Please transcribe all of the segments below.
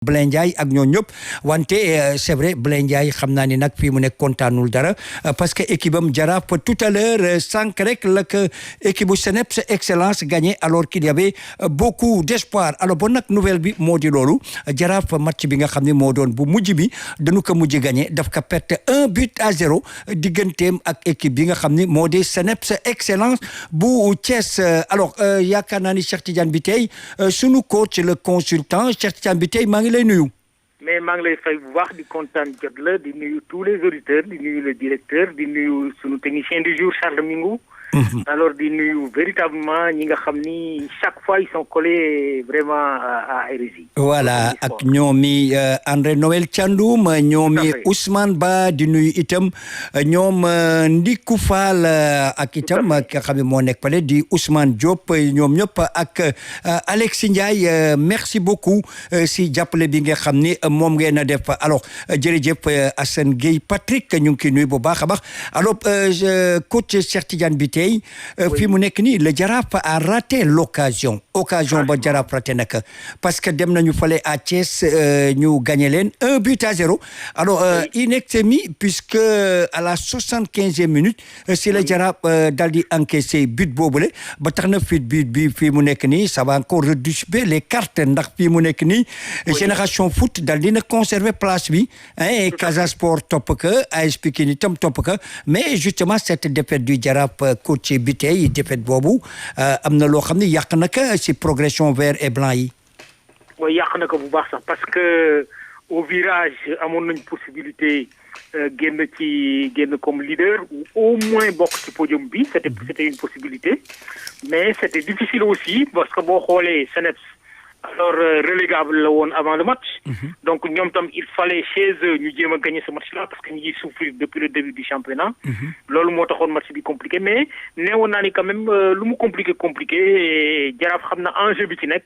Blin Ndiaye ak ñoo ñëpp wante c'est vrai Blin Ndiaye xam naa ni nag fii mu nekk kontaanul dara parce que équipe am Jaraaf tout à l'heure sànq rek la que équipe bu CNEPS Excellence gagné alors qu'il y avait beaucoup d'espoir alors bon nag nouvelle bi moo di loolu Jaraaf match bi nga xam ne moo doon bu mujj bi dañu ko mujj gagné daf ko perte 1-0 digganteem ak équipe bi nga xam ne moo di CNEPS Excellence bu Thiès alors yaakaar naa ni Cheikh Tidiane bi tey sunu coach le consultant Cheikh Tidiane bi tey maa ngi lay nuyu. mais maa ngi lay fay bu baax di kontaan jot la di nuyu tous les auditeurs di nuyu le directeur di nuyu sunu technicien du jour Charles Mingou. Alors di nuyu véritablement ñi nga xam ni chaque fois ils sont collés vraiment à RSI. voilà ak ñoomi André Noël Thiandoum ñoomi Ousmane Ba di nuyu itam ñoom Ndiku Fall ak itam ki nga xam ne moo nekk pale di Ousmane Diop ñoom ñëpp ak Alex Ndiaye merci beaucoup si jàppale bi nga xam ni moom ngeen a def alors jërëjëf Assane Gueye Patrick ñu ngi koy nuyu bu baax a baax alors coach Cheikh Tidiane bi tey fii mu nekk nii le Jaraaf a raté l'occasion ba Jaraaf raté nag parce que dem nañu fale à Thiès ñu gagné leen 1-0 alors inextemi puisque à la 75e minute si le Jaraaf daal di encaissé but boobule ba tax na but bi fii mu nekk nii ça va encore redistribuer les cartes ndax fii mu nekk nii Génération Foot daal dina conserver place bi et Casa Sport topp ka AS Pikine itam topp ka mais justement cette défaite du Jaraaf coach bi tey défaite boobu am na loo xam ne yàq na ko ci progression vert et blanc yi. mooy yàq na ko bu baax sax parce que au virage amoon nañ possibilité génn comme leader ou au moins bokk ci podium bi c'était une possibilité mais c'était difficile aussi parce que boo xoolee CNEPS alors relégable la woon avant le match. Donc ñoom tam il fallait chez eux ñu jéem a gagner ce match-là parce que ñu ngi souffrir depuis le début du championnat. Loolu moo taxoon match bi compliqué mais neewoon naa ni quand même lu mu compliqué Jaraaf xam na enjeu bi ci nekk.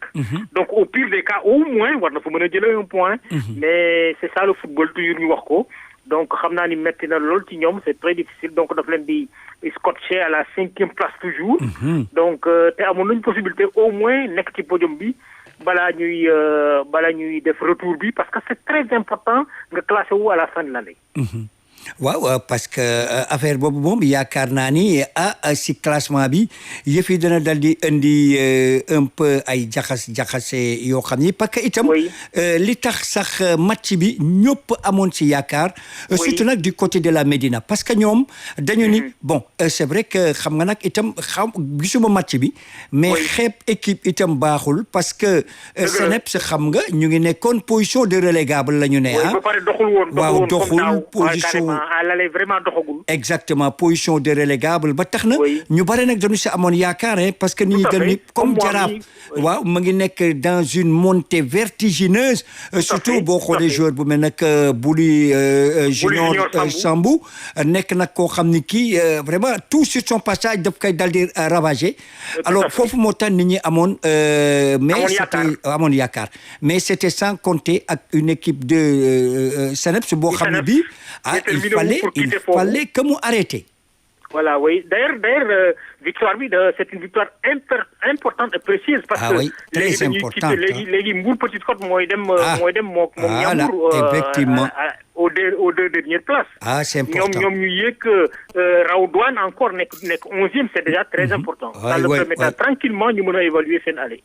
Donc au pire des cas au moins war na fa mën a jëlee un point. Mais c'est ça le football toujours ñu wax ko. Donc xam naa ni metti na lool ci ñoom c'est très difficile donc daf leen di scotché à la 5e place toujours. Donc te amoon nañu possibilité au moins nekk ci podium bi. balaa ñuy def retour bi parce que c'est très important nga classé wu à la fin de l'année. waaw parce que affaire boobu moom yaakaar naa ni si classement bi yëf yi dana dal di indi un peu ay jaxase yoo xam ni parce que itam li tax sax match bi ñëpp amoon si yaakaar surtout nag du côté de la Médina parce que ñoom dañu ni bon c'est vrai que xam nga nag itam gisuma match bi mais xeeb équipe itam baaxul parce que CNEPS xam nga ñu ngi nekkoon position de relégable la ñu ne waaw doxul position l'aller vraiment doxagul. Exactement position de relégable ba tax na ñu bare nag dañu si amoon yaakaar parce que nit ñi dañu comme Jaraaf waaw mu ngi nekk dans une montée vertigineuse surtout boo xoolee joueur bu mel nag Bouli Junior Sambou nekk nag koo xam ni kii vraiment tout sur son passage daf koy dal di ravager alors foofu moo tax nit ñi amoon mais c'était amoon yaakaar mais c'était sans compter ak une équipe de CNEPS boo xam ne bi il fallait que mu arrêté. Voilà, oui. D'ailleurs, victoire bi c'est une victoire importante et précieuse parce que oui, très importante. léegi Mbour Petite Côte mooy dem moom Ndiambour effectivement aux deux dernières places. C'est important. ñoom ñu yéeg raw douane encore nekk 11e c'est déjà très important. Ça le permettra tranquillement ñu mën a évaluer seen allée.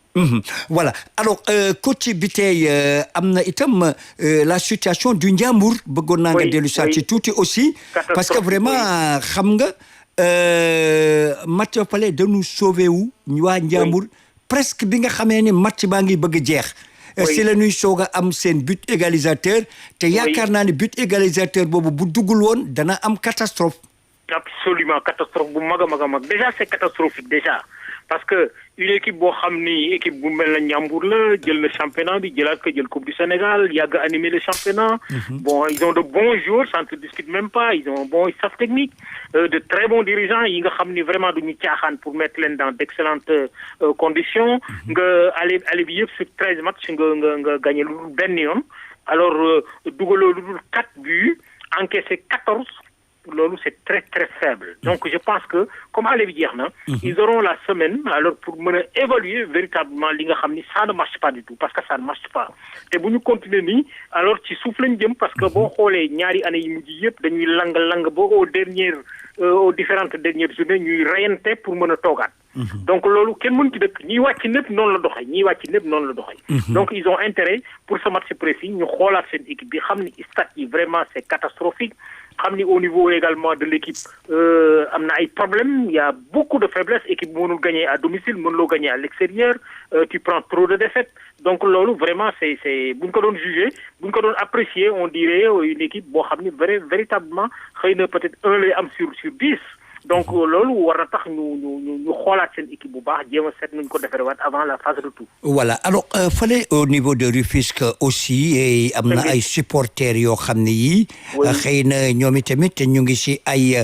Voilà alors coach bi tey am na itam la situation du Ndiambour bëggoon naa nga dellu saa ci tuuti aussi parce que vraiment xam nga match pale dañu sauvé wu waa Ndiambour presque bi nga xamee ni match baa ngi bëgg jeex si la ñuy soog a am seen but égalisateur te yaakaar naa ni but égalisateur boobu bu duggul woon dana am catastrophe. Absolument catastrophe bu mag a mag déjà c'est catastrophique déjà parce que une équipe boo xam ni équipe bu mel na Ndiambour la jël na championnat bi jël coupe du Sénégal yàgg animer le championnat. Bon ils ont de bons joueurs ça ne se discute même pas ils ont un bon staff technique de très bons dirigeants yi nga xam ni vraiment duñu caaxaan pour mettre leen dans d'excellentes conditions. nga aller bi yëpp sur 13 matchs nga gagné lu dul benn yoon alors dugaloo lu dul 4 buts encaissé 14. loolu c'est très très faible. Donc je pense que comme xale bi jeex na. ils auront la semaine alors pour mën a évaluer véritablement li nga xam ni ça ne marche pas du tout parce que ça ne marche pas te bu ñu continuer nii alors ci suuf lañ jëm parce que boo xoolee ñaari année yi mujj yëpp dañuy lang ba aux différentes dernières journées ñuy reyante pour mën a toogaat. donc loolu kenn mën ci dëkk ñiy wàcc népp noonu la doxee donc ils ont intérêt pour ce match précis ñu xoolaat seen équipe bi xam ni stats yi vraiment c'est catastrophique xam ni au niveau également de l'équipe am na ay problèmes il y a beaucoup de faiblesses équipe mënul gagner à domicile mënuloo gagner à l'extérieur tu prends trop de défaites donc loolu vraiment c'est bu ñu ko doon juger bu ñu ko doon apprécier on dirait une équipe boo xam ni véritablement xëy na peut-être 1 lay am sur 10 donc loolu war na tax ñu xoolaat seen équipe bu baax jéem a seet nuñ ko defaree waat avant la phase retour. voilà alors fële au niveau de Rufisque aussi am na ay supporters yoo xam ne yii. xëy na ñoom itamit ñu ngi si ay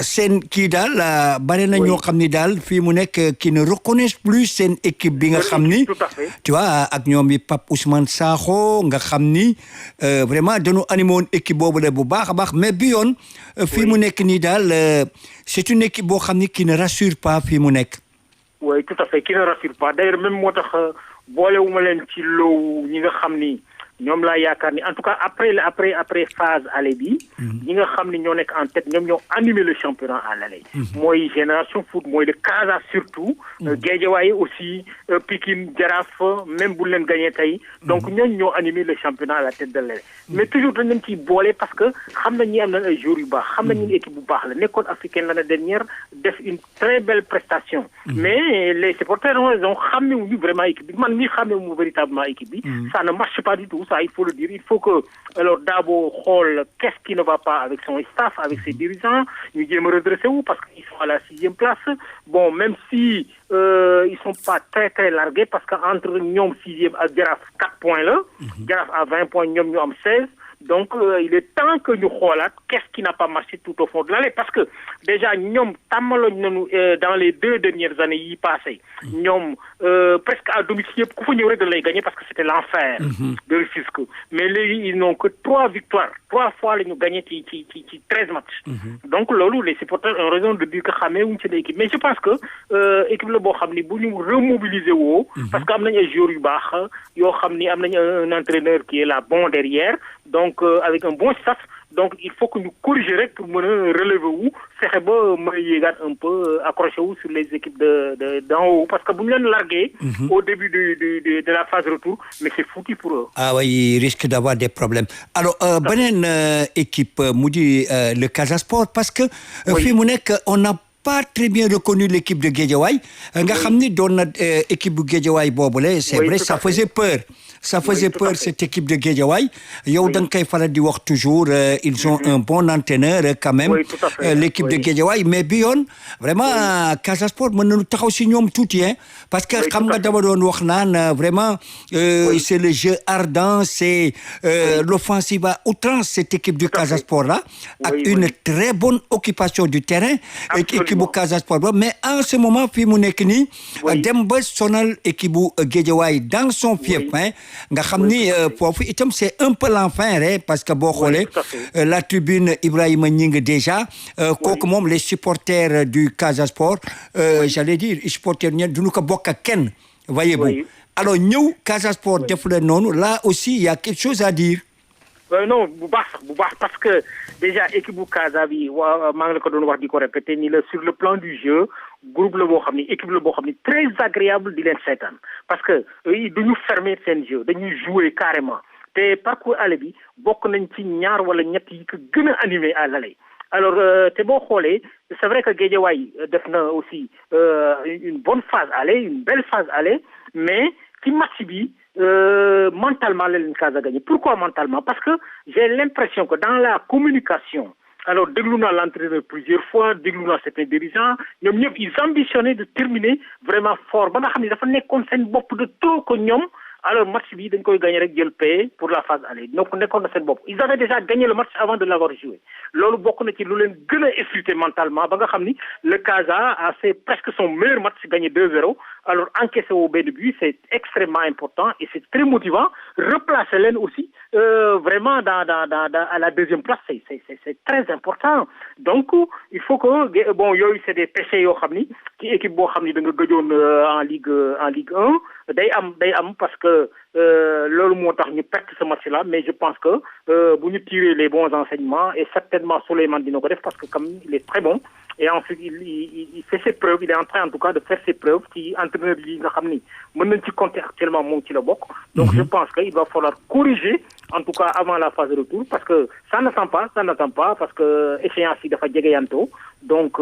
seen kii daal bare na ñoo xam ni daal fii mu nekk qui ne reconnaissent plus seen équipe bi nga xam ni. tu vois ak ñoom yi Pape Ousmane Sakho nga xam ni vraiment dañu animé woon équipe boobu la bu baax a baax mais bi yoon. fii mu nekk nii daal c'est une équipe boo xam ni qui ne rassure pas fii mu nekk. oui tout à fait qui ne rassure pas d'ailleurs même moo tax boolewuma leen ci loowu ñi nga xam ni ñoom laa yaakaar ni en tout cas après phase aller bi. ñi nga xam ni ñoo nekk en tête ñoom ñoo animé le championnat à l'aller. mooy Génération Foot mooy le Casa surtout. Guédiawaye aussi Pikine Jaraaf même bu leen gagné tey. donc ñooñu ñoo animé le championnat à la tête de l'aller. mais toujours dañ leen ciy boole parce que xam nañ ñi am nañ ay joueurs yu baax xam nañ ni équipe bu baax la nekkoon africaine l'année dernière def une très belle prestation. mais les supporters ont xàmmewuñu vraiment équipe bi man mii xàmmewuñu véritablement équipe bi. ça ne marche pas du tout. Ça, il faut le dire. Il faut que, alors, d'abord, qu'est-ce qui ne va pas avec son staff, avec ses dirigeants, nous devons redresser où parce qu'ils sont à la 6e place. Bon, même si ils sont pas très, très largués parce qu'entre nous, 6e et Giraffe, 4 points là, Giraffe à 20 points, nous avons 16. Donc, il est temps que nous regardions qu'est-ce qui n'a pas marché tout au fond de l'année. Parce que, déjà, nous, dans les 2 dernières années y passées, nous, presque à domicile, nous avons gagné parce que c'était l'enfer de Rufisque. Mais là, ils n'ont que 3 victoires. 3 fois, ils ont gagné 13 matchs. Donc, les supporters ont raison de dire que nous avons une équipe. Mais je pense que l'équipe de Bohamni, nous remobiliser parce qu'il y a des joueurs, il y a un entraîneur qui est là bon derrière. Donc, avec un bon staff, donc il faut que nous corrigions pour relever où, faire un peu accrocher sur les équipes d'en haut. Parce que vous nous larguer au début de la phase retour, mais c'est foutu pour eux. Ah oui, ils risquent d'avoir des problèmes. Alors, bonne équipe, Moudi, le Casa Sport, parce que, on n'a pas très bien reconnu l'équipe de Guédiawaye. Nga xamni doon na équipe bu Guédiawaye boobule, c'est vrai, ça faisait peur. Ça faisait peur cette équipe de Guédiawaye. Yow da nga koy faral di wax toujours ils ont un bon entraîneur quand même l'équipe de Guédiawaye mais bi yoon vraiment Casa Sport mën nañu taxaw si ñoom tuuti hein parce que xam nga dama doon wax naan vraiment c'est le jeu ardent c'est l'offensive à outrance cette équipe du Casa Sport là avec une très bonne occupation du terrain équipe bu Casa Sport mais en ce moment fii mu nekk nii dem ba sonal équipe bu Guédiawaye dans son fief hein nga xam ni foofu itam c'est un peu l'enfer parce que boo xoolee la tribune Ibrahima Gningue déjà kooku moom les supporters du Casa Sport j'allais dire supporters ñen duñu ko bokk ak kenn voyez-vous alors ñëw Casa Sport def la noonu là aussi il y a quelque chose à dire non bu baax parce que déjà équipe bu Casa bi maa ngi la ko doon wax di ko répéter ni la sur le plan du jeu groupe la boo xam ni équipe la boo xam ni très agréable di leen seetaan parce que duñu fermer seen jeu dañuy jouer carrément te parcours aller bi bokk nañ ci ñaar wala ñett yi ko gën a animé à l'aller alors te boo xoolee c'est vrai que Guédiawaye def na aussi une bonne phase aller une belle phase aller mais ci match bi mentalement la leen Casa gagné pourquoi mentalement parce que j'ai l'impression que dans la communication alors déglu naa l'entraîneur plusieurs fois déglu naa certains dirigeants ñoom ñëpp ils ambitionnaient de terminer vraiment fort ba nga xam ne dafa nekkoon seen bopp de trop que ñoom alors match bi dañ koy gagner rek jël paie pour la phase aller donc nekkoon na seen bopp ils avaient déjà gagné le match avant de l'avoir joué loolu bokk na ci lu leen gën a effrité mentalement ba nga xam ni le Casa a fait presque son meilleur match gagné 2-0 alors encaisser au benn but c'est extrêmement important et c'est très motivant replacer leen aussi vraiment dans à la deuxième place c'est très important donc il faut que bon yooyu c'est des péchés yoo xam ni ci équipe boo xam ni da nga gëjoon en Ligue 1 day am parce que loolu moo tax ñu perte ce match-là mais je pense que bu ñu tirer les bons enseignements et certainement Souleymane dina ko def parce que comme il est très bon et ensuite il fait ses preuves il est en train en tout cas de faire ses preuves ci entraîneur yi nga xam ni mën nañ ci compter actuellement moom ci la bokk donc je pense que il va falloir corriger en tout cas avant la phase de retour parce que ça n'attend pas parce que échéance yi dafa jegeyantoo donc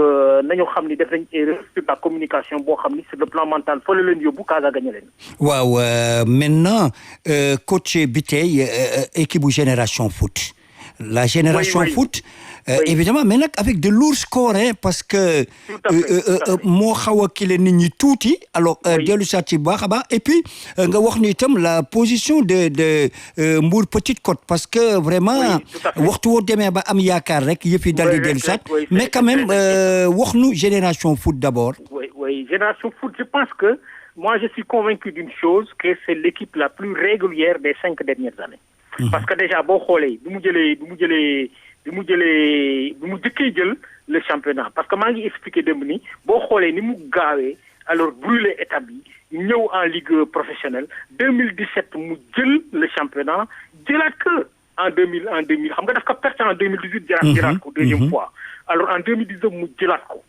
nañu xam ni def nañ erreur sur la communication boo xam ni sur le plan mental fa la leen yóbbu Casa gagné leen. waaw maintenant coach bi tey équipe bu Génération Foot. La Génération Foot. Évidemment mais nag avec de lourds scores parce que moo xaw a kile nit ñi tuuti alors dellu saa ci baax a baax et puis nga wax ni itam la position de Mbour Petite Côte parce que vraiment waxtu woo demee ba am yaakaar rek yëf yi dal di dellu saa mais quand même wax nu Génération Foot d'abord. Oui, Génération Foot, je pense que moi je suis convaincu d'une chose que c'est l'équipe la plus régulière des 5 dernières années. Parce que déjà boo xoolee bi mu jëkkee jël le championnat parce que maa ngi expliqué démb ni boo xoolee ni mu gaawee alors brûler étape yi ñëw en ligue professionnelle 2017 mu jël le championnat jëlaat que en 2000 xam nga daf ko perte en 2018 jëlaat ko deuxième fois alors en 2019 mu jëlaat ko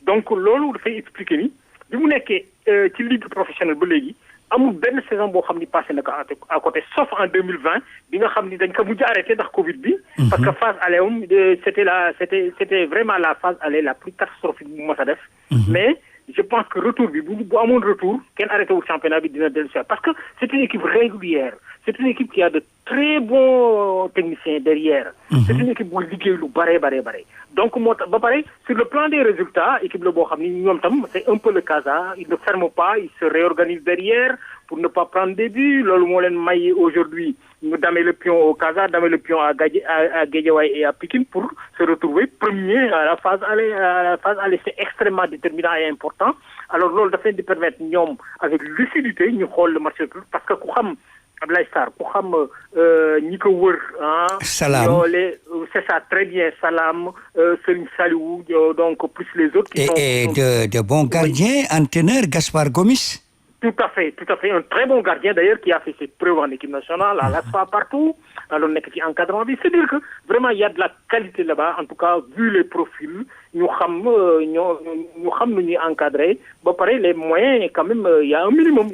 donc loolu dafay expliqué ni bi mu nekkee ci ligue professionnelle ba léegi amul benn saison boo xam ni passé na ko à côté sauf en 2020 bi nga xam ni dañ ko mujj arrêté ndax Covid bi. parce que phase aller c'était vraiment la phase aller la plus catastrophique bu mos a def. mais je pense que retour bi bu amoon retour kenn arrêté wu championnat bi dina dellu si parce que c'est une équipe régulière c'est une équipe qui a de très bons techniciens derrière. C'est une équipe bu liggéey lu bare. donc moo tax ba pare sur le plan des résultats équipe la boo xam ni ñoom tam c'est un peu le Casa ils ne ferment pas ils se réorganisent derrière pour ne pas prendre des buts loolu moo leen may aujourd'hui ñu damer le pion au Casa damer le pion à Guédiawaye et à Pikine pour se retrouver premier à la phase aller c'est extrêmement déterminant et important alors loolu daf leen di permettre ñoom avec lucidité ñu xool le match parce que ku xam Abdoulaye Sarr ku xam ñi ko wër Salam c'est ça très bien Salam Serigne Saliou donc plus les autres qui et de bons gardiens entraîneur Gaspard Gomis. Tout à fait un très bon gardien d'ailleurs qui a fait ses preuves en équipe nationale à l'ASFA partout alors nekk ci encadrement bi c'est-à-dire que vraiment il y a de la qualité là-bas en tout cas vu les profils ñu xam nu ñuy encadrer ba pare les moyens quand même il y a un minimum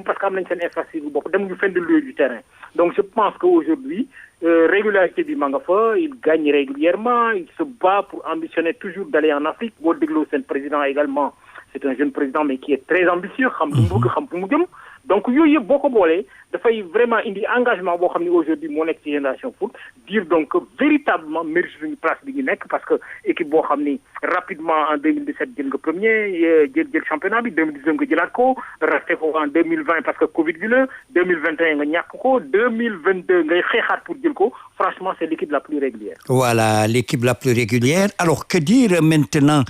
parce que am nañ seen infrastructure bopp dem ñu fenn lieu du terrain donc je pense que aujourd'hui régularité bi ma nga fa il gagne régulièrement il se bat pour ambitionner toujours d'aller en Afrique boo dégloo seen président également c'est un jeune président mais qui est très ambitieux xam lu mu bëgg xam fu mu jëm donc yooyu yëpp boo ko boolee dafay vraiment indi engagement boo xam ne aujourd'hui moo nekk ci Génération Foot dire donc que véritablement mérite suñu place bi ñu nekk parce que équipe boo xam ni rapidement en 2017 jël nga premier jël championnat bi 2019 nga jëlaat ko resté ko en 2020 parce que Covid bi la 2021 nga ñàkk ko 2022 ngay xeexaat pour jël ko franchement c'est l'équipe la plus régulière. Voilà l'équipe la plus régulière alors que dire maintenant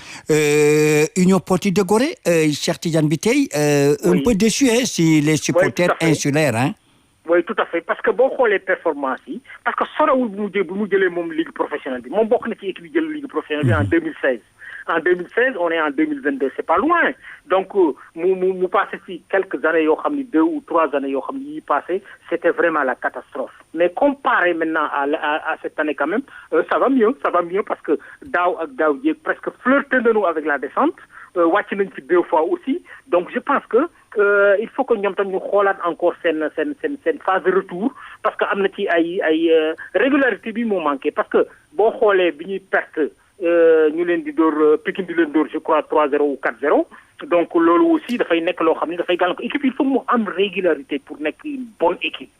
Union Sportive de Gorée Cheikh Tidiane bi tey un peu déçu si les supporters insulaires hein. Oui tout à fait parce que boo xoolee performance yi parce que sorewul bu mu jëlee moom ligue professionnelle bi moom bokk na ci équipe yi jël ligue professionnelle bi en 2016 on est en 2022 c'est pas loin donc mu passé ci quelques années yoo xam ni 2 ou 3 années yoo xam ni yi passé c'était vraiment la catastrophe mais comparé maintenant à cette année quand même ça va mieux parce que daaw ak daaw jéeg presque flirté nañu avec la descente wàcc nañ ci 2 fois aussi donc je pense que il faut que ñoom tam ñu xoolaat encore seen phase de retour parce que am na ci ay régularité bi moo manqué parce que boo xoolee bi ñuy perte ñu leen di dóor Pikine di leen dóor je crois 3-0 ou 4-0 donc loolu aussi dafay nekk loo xam ne dafay gàllankoor équipe il faut mu am régularité pour nekk une bonne équipe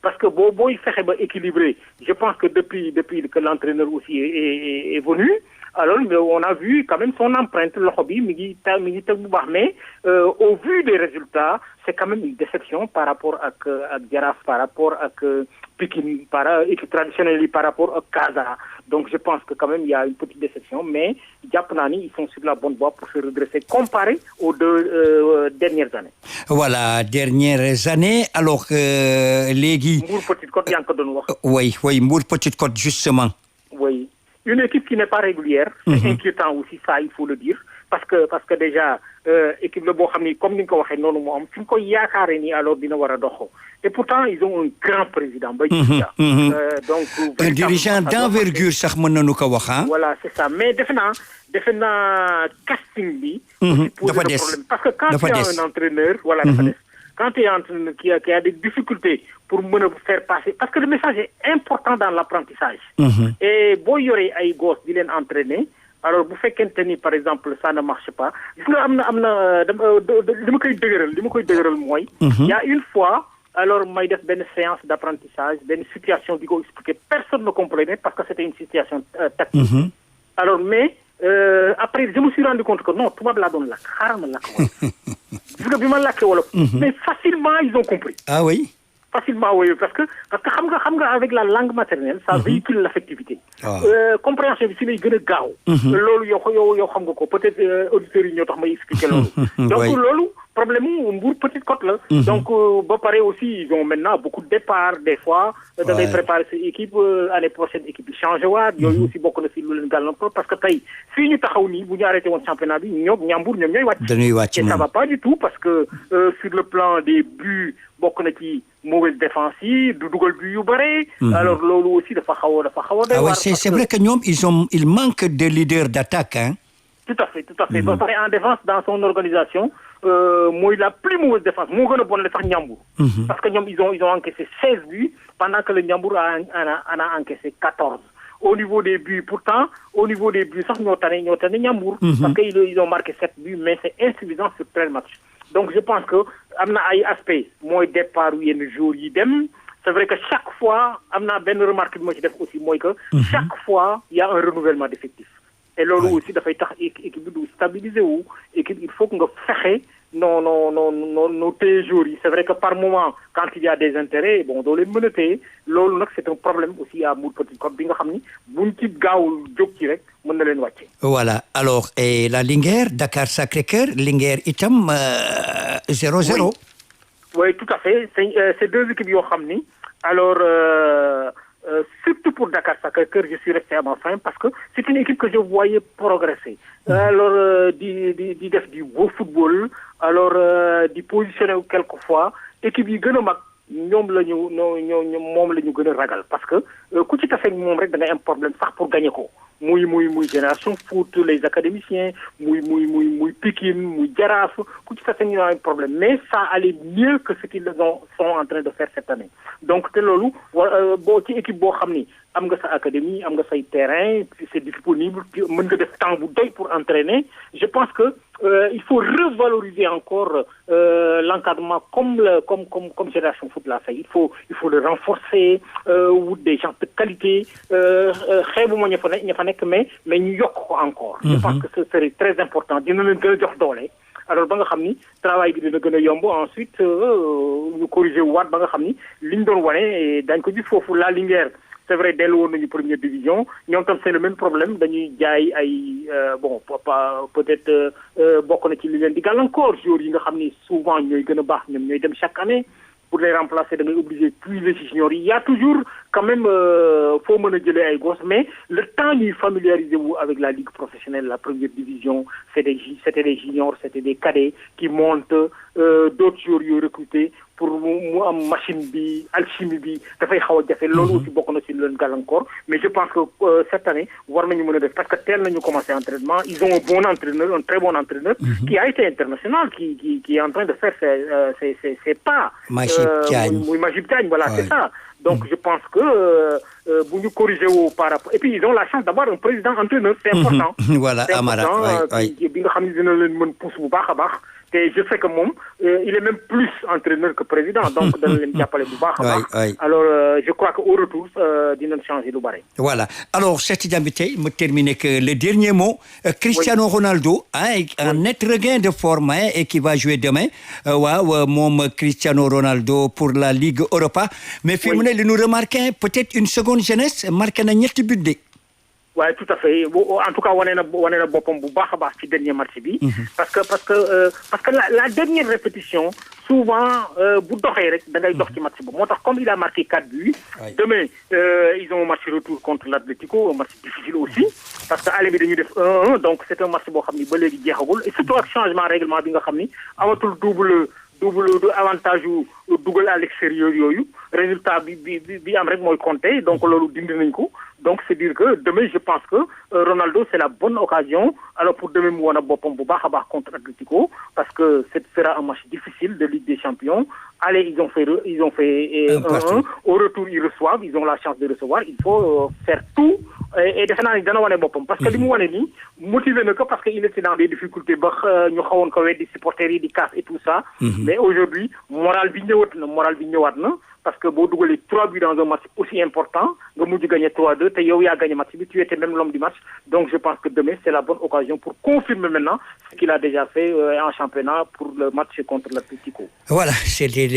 parce que booy fexe ba équilibré je pense que depuis que l'entraîneur aussi est venu alors on a vu quand même son empreinte loxo bi mi ngi teg bu baax mais au vu des résultats c'est quand même une déception par rapport ak Jaraaf par rapport ak Pikine équipe traditionnelle yi par rapport ak Casa donc je pense que quand même il y a une petite déception mais jàpp naa ni ils sont sur la bonne voie pour se redresser comparé aux deux dernières années. Voilà, dernières années alors léegi. Mbour Petite Côte yaa ngi ko doon wax. oui Mbour Petite Côte justement. Oui, une équipe qui n'est pas régulière. C'est inquiétant aussi ça il faut le dire parce que déjà équipe la boo xam ni comme ni nga ko waxee noonu moo am fi nga koy yaakaaree ni alors dina war a dox et pourtant ils ont un grand président. Donc un dirigeant d'envergure sax mën nañu ko wax ah. Voilà c'est ça mais defe naa casting bi. dafa des parce que quand tu as un entraîneur voilà dafa des. Quand tu es un entraîneur qui a des difficultés pour mën a faire passer parce que le message est important dans l'apprentissage. Et boo yoree ay gosses di leen entraîner alors bu fekkente ni par exemple ça ne marche pas gis nga am na li ma koy dëgëral mooy. Il y a une fois alors may def benn séance d'apprentissage benn situation di ko expliquer personne ne comprenait parce que c'était une situation tactique. Alors mais après je me suis rendu compte que non tubaab laa doon lakk xaaral ma lakk wolof gis nga bi ma lakkee wolof mais facilement ils ont compris. Ah oui. Facilement oui parce que xam nga avec la langue maternelle ça véhicule l'affectivité. Compréhension bi si lay gën a gaaw. Loolu yow xam nga ko peut-être auditeurs yi ñoo tax may expliquer loolu. Donc loolu problème mu Mbour Petite Côte la. Donc ba pare aussi ils ont maintenant beaucoup de départs des fois. da ngay préparer sa équipe année prochaine équipe bi changé waat. Yooyu aussi bokk na si lu leen gàllankoor parce que tey fii ñu taxaw nii bu ñu arrêté woon championnat bi ñoom ñooy wàcc. dañuy wàcc et ça va pas du tout parce que sur le plan des buts bokk na ci mauvaise défense yi du dugal but yu bare. Alors loolu aussi dafa xaw a doy waar. C'est vrai que ñoom ils manquent de leader d'attaque hein. Tout à fait. Ba pare en défense dans son organisation mooy la plus mauvaise défense moo gën a bon la sax Ndiambour. Parce que ñoom ils ont encaissé 16 buts pendant que le Ndiambour a encaissé 14. Au niveau des buts pourtant sax ñoo tane Ndiambour. Parce que ils ont marqué 7 buts mais c'est insuffisant sur 13 matchs. Donc je pense que am na ay aspects mooy départ yenn jours yi dem. C'est vrai que chaque fois am na benn remarque bi ma ci def aussi mooy que chaque fois il y a un renouvellement d'effectifs. Et loolu aussi dafay tax équipe bi du stabiliser wu équipe il faut que nga fexe non téye jours yi c'est vrai que par moment quand il y a des intérêts bon doo leen mën a téye loolu nag c'est un problème aussi à Mbour Petite Côte bi nga xam ni buñ ci gaawul jóg ci rek mën na leen wàcce. Voilà alors et la Linguère Dakar Sacré-Cœur Linguère itam 0-0. Oui tout à fait c'est deux équipes yoo xam ni alors. Surtout pour Dakar Sacré-Cœur je suis resté à ma fin parce que c'est une équipe que je voyais progresser alors di def du beau football alors di positionner quelquefois équipe yi gën a mag ñoom moom la ñu gën a ragal parce que ku ci tase moom rek da ngay am problème sax pour gagner ko muy Génération Foot les académiciens muy Pikine muy Jaraaf ku ci tase ñu am problème mais ça allait mieux que ce qu'ils sont en train de faire cette année donc te loolu boo ci équipe boo xam ni am nga sa académie am nga say terrain c'est disponible mën nga def temps bu doy pour entraîner je pense que il faut revaloriser encore l'encadrement comme Génération Foot l'a fait il faut le renforcer wut des gens de qualité xeebuma ña fa nekk mais ñu yokk ko encore je pense que ce serait très important dina leen gën a jox doole alors ba nga xam ni travail bi dina gën a yomb ensuite ñu corriger waat ba nga xam ni liñ doon wane dañ ko gis foofu la Linguère c'est vrai dellu woon nañu première division ñoom tam c'est le même problème dañuy jaay ay peut-être bokk na ci li leen di gàllankoor joueurs yi nga xam ni souvent ñooy gën a baax ñoom ñooy dem chaque année pour les remplacer da ngay obligé puiser ci juniors yi il y a toujours quand même foo mën a jëlee ay gosses mais le temps ñuy familiariser wu avec la ligue professionnelle la première division c'était des juniors c'était des cadets qui montent d'autres joueurs yooyu recrutés pour mu am machine bi alchimie bi dafay xaw a jafe loolu aussi bokk na ci leen gàllankoor mais je pense que cette année war nañu mën a def parce que teel nañu commencé entraînement ils ont un bon entraîneur un très bon entraîneur qui a été international qui est en train de faire ses pas muy Majib Diagne voilà c'est ça donc je pense que bu ñu corriger wu par rapport et puis ils ont la chance d'avoir un président entraîneur c'est important voilà Amara bi nga xam ne dina leen mën pousse bu baax a baax te je sais que moom il est même plus entraîneur que président donc dana leen jàppale bu baax a baax. Alors je crois que au retour dinañ changer lu bari. Voilà. Alors Cheikh Tidiane bi tey mu terminer que le dernier mot. Cristiano Ronaldo un net regain de forme et qui va jouer demain waaw moom Cristiano Ronaldo pour la Ligue Europa mais fi mu ne li ñu remarqué peut-être une seconde jeunesse marqué na ñetti but de. Ouais, tout à fait. En tout cas, on est boppam bu baax a baax ci dernier match bi. Parce que la dernière répétition souvent bu doxee rek da ngay dox ci match bi. Moo tax comme il a marqué 4 buts. Demain ils ont un match retour contre l'Atlético, un match difficile aussi parce que aller bi dañuy def 1-1 donc c'est un match boo xam ni ba léegi jeexagul et surtout ak changement règlement bi nga xam ni amatul double avantage yu dugal à l'extérieur yooyu résultat bi am rek mooy compter donc loolu dindi nañ ko donc c'est dire que demain je pense que Ronaldo c'est la bonne occasion alors pour demain mu wane boppam bu baax a baax contre Atlético parce que ce sera un match difficile de Ligue des Champions. Allez, ils ont fait 1-1. Au retour ils reçoivent, ils ont la chance de recevoir. Il faut faire tout et defe naa ni dana wane boppam parce que li mu wane nii motivé na ko parce que il était dans des difficultés ba ñu xawoon ko weddi supporters yi di casse et tout ça. Mais aujourd'hui moral bi ñëwaat na parce que boo dugalee 3 buts dans un match aussi important nga mujj gagner 3-2 te yow yaa gagné match bi tu étais même l'homme du match donc je pense que demain c'est la bonne occasion pour confirmer maintenant ce qu'il a déjà fait en championnat pour le match contre l'Atlético. Voilà, c'était